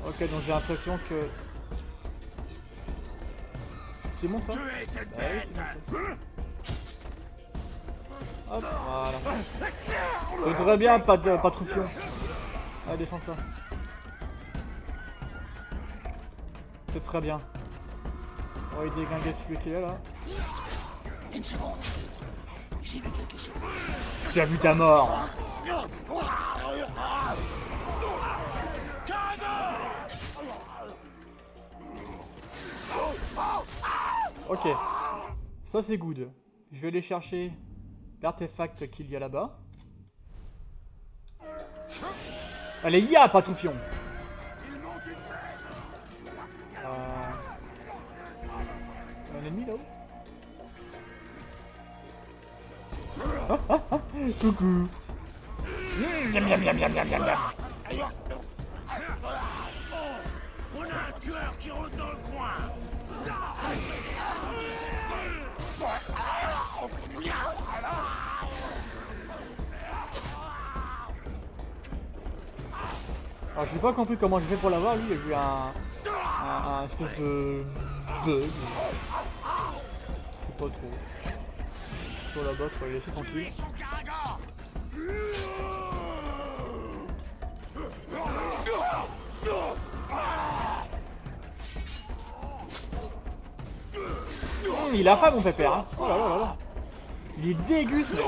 Ok, donc j'ai l'impression que... Tu montes ça? Ah oui, tu montes ça. Hop, voilà. C'est très bien, pas Troufion. Allez, descends ça. C'est très bien. On va y déglinguer celui qui est là. Une seconde. J'ai vu quelque chose. Tu as vu ta mort. Ok. Ça c'est good. Je vais aller chercher l'artefact qu'il y a là-bas. Allez, ya, pas Troufion. Un ennemi là-haut. Coucou. Miam miam miam miam miam miam miam. On a un tueur qui rôde dans le coin. Alors j'ai pas compris comment je fais pour l'avoir, lui il a eu un espèce de bug. Je sais pas trop. Pour là-bas, tu vas le laisser tranquille. Il a faim mon pépère hein. Oh là là là là. Il est dégueu ce mec.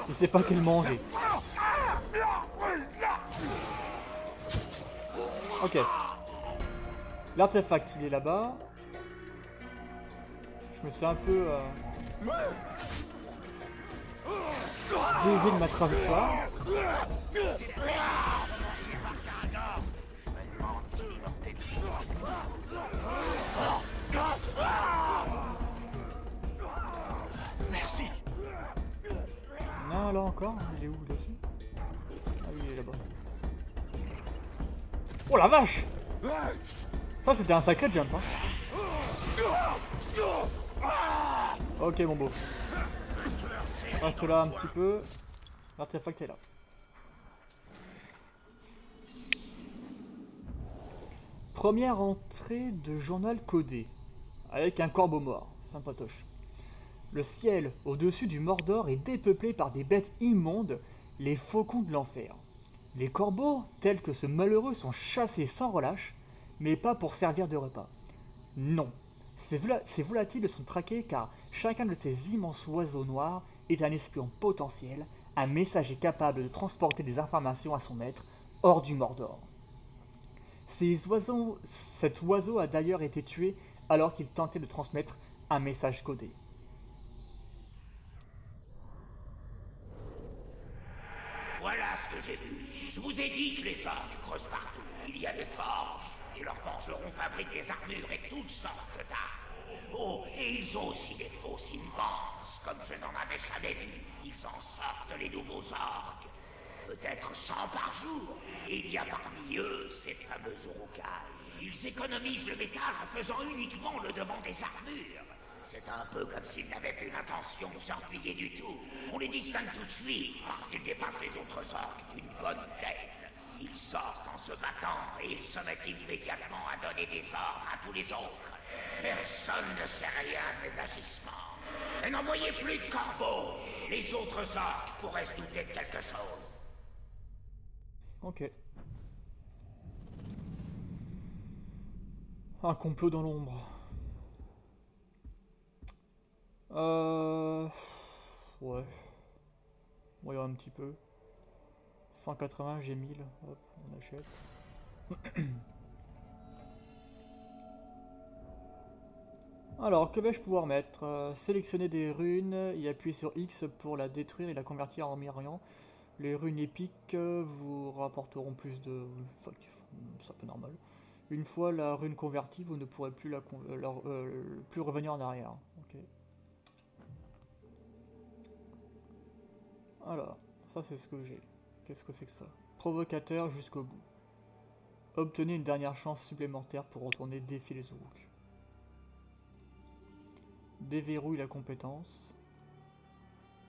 Il sait pas quel manger. Ok. L'artefact il est là-bas. Je me suis un peu dévié de ma trajectoire. Merci. Non, là encore, il est où dessus? Ah oui, il est là-bas. Oh la vache! Ça c'était un sacré jump hein. Ok mon beau. Reste là un petit peu. L'artefact est là. Première entrée de journal codé. Avec un corbeau mort. Sympatoche. Le ciel au-dessus du Mordor est dépeuplé par des bêtes immondes, les faucons de l'enfer. Les corbeaux, tels que ce malheureux, sont chassés sans relâche, mais pas pour servir de repas. Non, ces volatiles sont traqués car chacun de ces immenses oiseaux noirs est un espion potentiel, un messager capable de transporter des informations à son maître hors du Mordor. Cet oiseau a d'ailleurs été tué alors qu'il tentait de transmettre un message codé. Voilà ce que j'ai vu. Je vous ai dit que les orques creusent partout. Il y a des forges, et leurs forgerons fabriquent des armures et toutes sortes d'armes. Oh, et ils ont aussi des fosses immenses, comme je n'en avais jamais vu. Ils en sortent, les nouveaux orques. Peut-être 100 par jour. Et il y a parmi eux ces fameux urukai. Ils économisent le métal en faisant uniquement le devant des armures. C'est un peu comme s'ils n'avaient plus l'intention de s'enfuyer du tout. On les distingue tout de suite parce qu'ils dépassent les autres orques d'une bonne tête. Ils sortent en se battant et ils se mettent immédiatement à donner des ordres à tous les autres. Personne ne sait rien de mes agissements. Et n'envoyez plus de corbeaux. Les autres orques pourraient se douter de quelque chose. Ok. Un complot dans l'ombre. Ouais. Voyons un petit peu. 180, j'ai 1000. Hop, on achète. Alors, que vais-je pouvoir mettre? Sélectionner des runes et appuyer sur X pour la détruire et la convertir en mirian. Les runes épiques vous rapporteront plus de factifs. C'est un peu normal. Une fois la rune convertie, vous ne pourrez plus, plus revenir en arrière. Ok. Alors, ça c'est ce que j'ai. Qu'est-ce que c'est que ça? Provocateur jusqu'au bout. Obtenez une dernière chance supplémentaire pour retourner défier les Uruks. Déverrouille la compétence.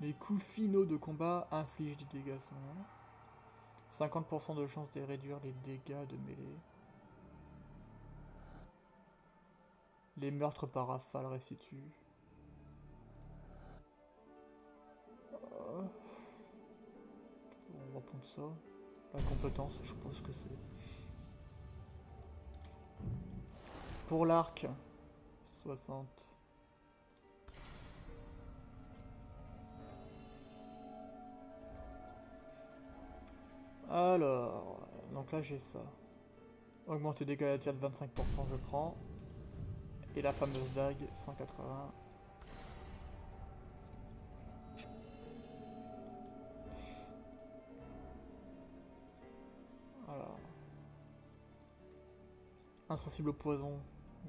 Les coups finaux de combat infligent des dégâts sans... 50% de chance de réduire les dégâts de mêlée. Les meurtres par rafale restituent. On va prendre ça. La compétence, je pense que c'est... Pour l'arc, 60. Alors, donc là j'ai ça. Augmenter les dégâts à la tire de 25%, je prends. Et la fameuse dague, 180. Voilà. Insensible au poison.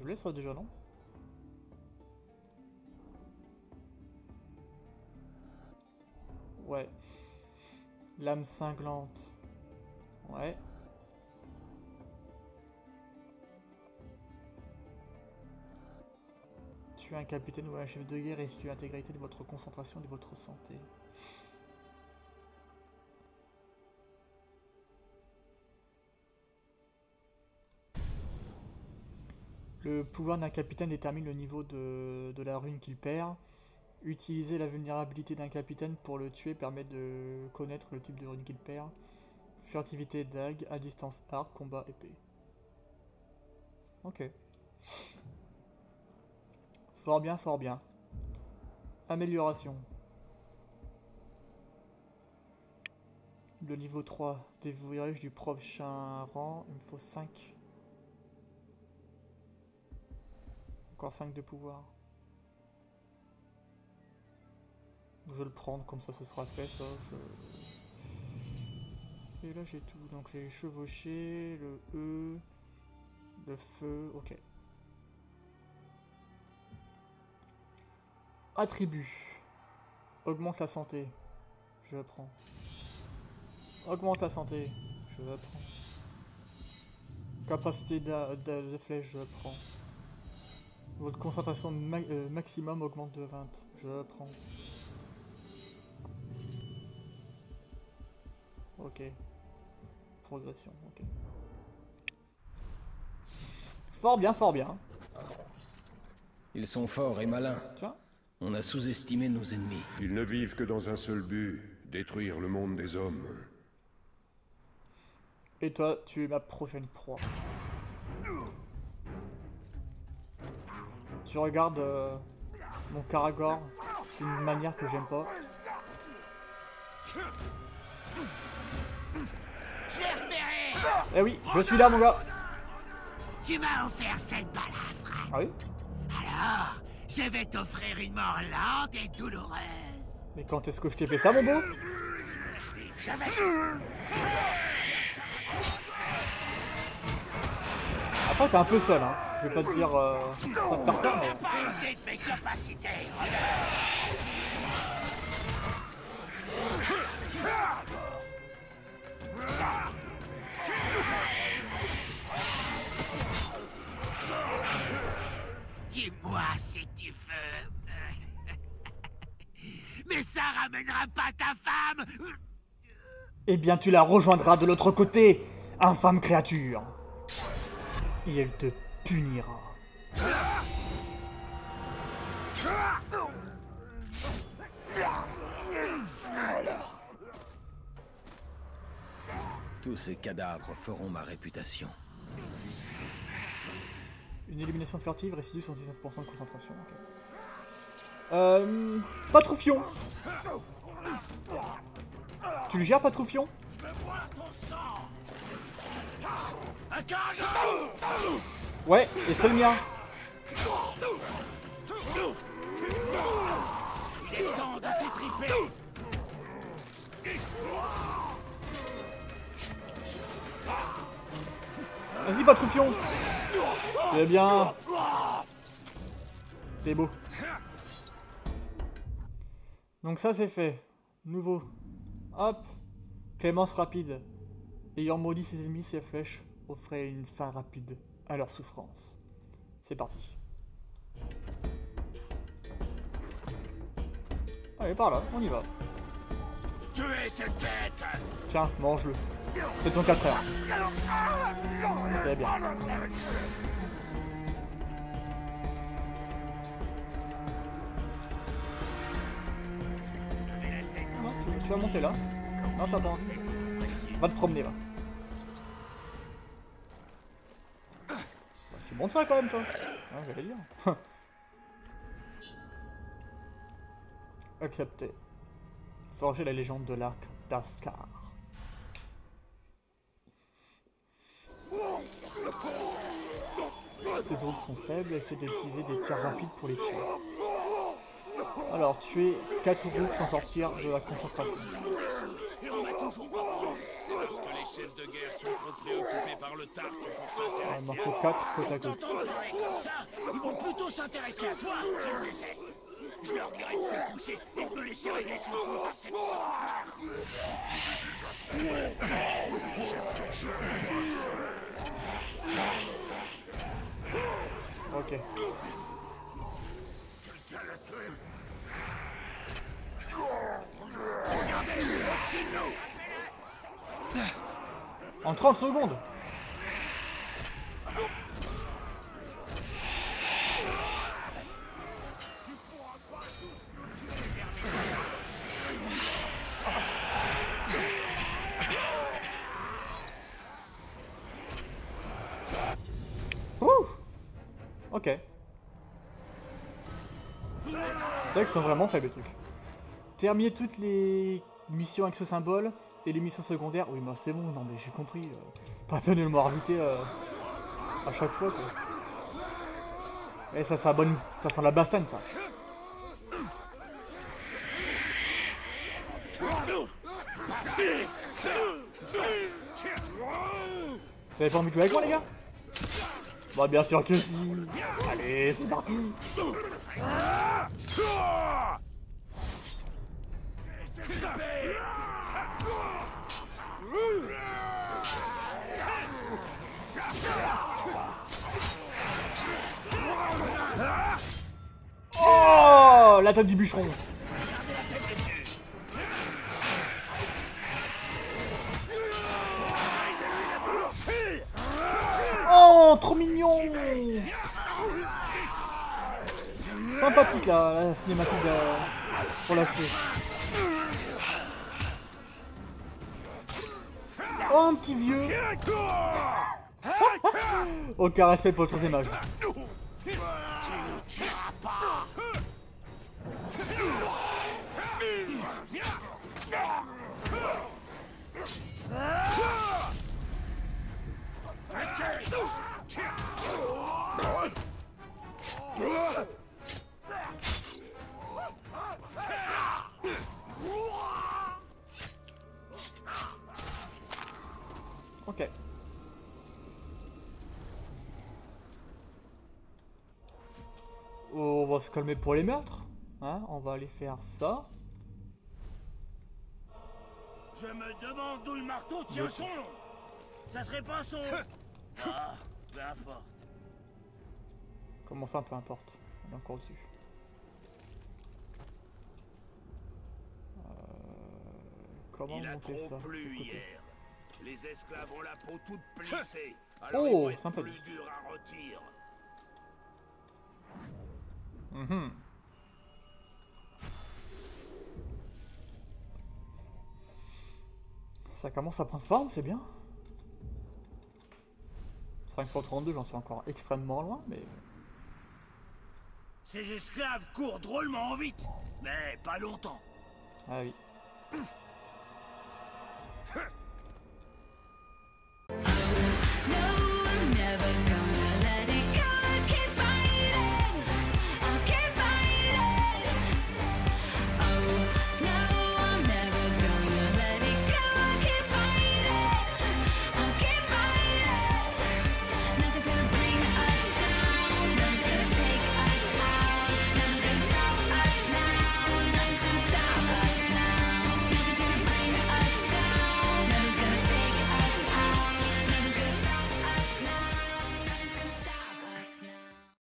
Je l'ai ça déjà, non? Ouais. Lame cinglante. Ouais. Tuer un capitaine ou un chef de guerre et restituer l'intégralité de votre concentration et de votre santé. Le pouvoir d'un capitaine détermine le niveau de la rune qu'il perd. Utiliser la vulnérabilité d'un capitaine pour le tuer permet de connaître le type de rune qu'il perd. Furtivité dague, à distance arc, combat épée. Ok. Fort bien, fort bien. Amélioration. Le niveau 3. Déverrouillage du prochain rang. Il me faut 5. Encore 5 de pouvoir. Je vais le prendre, comme ça ce sera fait, ça. Et là j'ai tout. Donc j'ai chevauché, le E, le feu, ok. Attribut. Augmente la santé. Je prends. Augmente la santé. Je prends. Capacité de flèche, je prends. Votre concentration maximum augmente de 20. Je prends. Ok. Progression, ok. Fort bien, fort bien. Ils sont forts et malins. Tiens. On a sous-estimé nos ennemis. Ils ne vivent que dans un seul but, détruire le monde des hommes. Et toi, tu es ma prochaine proie. Tu regardes mon Karagor d'une manière que j'aime pas. Je l'ai repéré! Eh oui, je suis là, mon gars. Tu m'as offert cette balafre. Ah oui? Alors, je vais t'offrir une mort lente et douloureuse. Mais quand est-ce que je t'ai fait ça, mon beau? Je vais... Après, t'es un peu seul, hein. Je vais pas te dire... pas te faire peur, mais... pas usé de mes capacités. Dis-moi si tu veux. Mais ça ramènera pas ta femme. Eh bien, tu la rejoindras de l'autre côté, infâme créature. Et elle te punira. Tous ces cadavres feront ma réputation. Une élimination furtive restitue 119% de concentration. Okay. Patroufion. Tu le gères, Patroufion? Ouais, et c'est le mien. Il est temps de t'étriper. Vas-y, Patroufion. C'est bien. T'es beau. Donc ça c'est fait. Nouveau. Hop. Clémence rapide. Ayant maudit ses ennemis, ses flèches offraient une fin rapide à leur souffrance. C'est parti. Allez, par là, on y va. Tuez cette bête. Tiens, mange-le. C'est ton 4 heures. C'est bien. Non, tu vas monter là. Non, t'as pas envie. Va te promener, va. Tu montes ça quand même, toi. Ouais, j'allais dire. Accepté. Forger la légende de l'arc d'Ascar. Ces autres sont faibles, essaie d'utiliser des tirs rapides pour les tuer. Alors, tuer 4 roues sans sortir de la concentration. Et on m'a toujours pas pris. C'est parce que les chefs de guerre sont trop préoccupés par le Tark pour s'intéresser. Il m'en faut 4 côte à côte. T'entendrais comme ça, ils vont plutôt s'intéresser à toi qu'ils essaient. Je leur dirai de se pousser et de me laisser régler son compte à cette sorte. Ok. En 30 secondes. Ouh. Ok. C'est vrai qu'ils sont vraiment faibles les trucs. Terminer toutes les missions avec ce symbole et les missions secondaires. Oui, bah c'est bon, non mais j'ai compris. Pas la peine de le rajouter à chaque fois quoi. Et ça sent la bastane ça. Vous avez pas envie de jouer avec moi les gars? Bah bien sûr que si. Allez, c'est parti. Oh, l'attaque du bûcheron. Oh, trop mignon. Sympathique la cinématique pour l'achever. Oh, un petit vieux. Aucun respect pour autres images. Tu ne tueras pas. Ok. On va se calmer pour les meurtres. Hein, on va aller faire ça. Je me demande d'où le marteau tient son nom. Ça serait pas son... Ah, peu importe. Comment ça, peu importe. On est encore dessus. Comment Il a monter trop ça plu de côté. hier. Les esclaves ont la peau toute plissée. Alors Oh, il faut sympa. être plus dur à rôtir. Ça commence à prendre forme, c'est bien. 532, j'en suis encore extrêmement loin, mais... Ces esclaves courent drôlement vite, mais pas longtemps. Ah oui.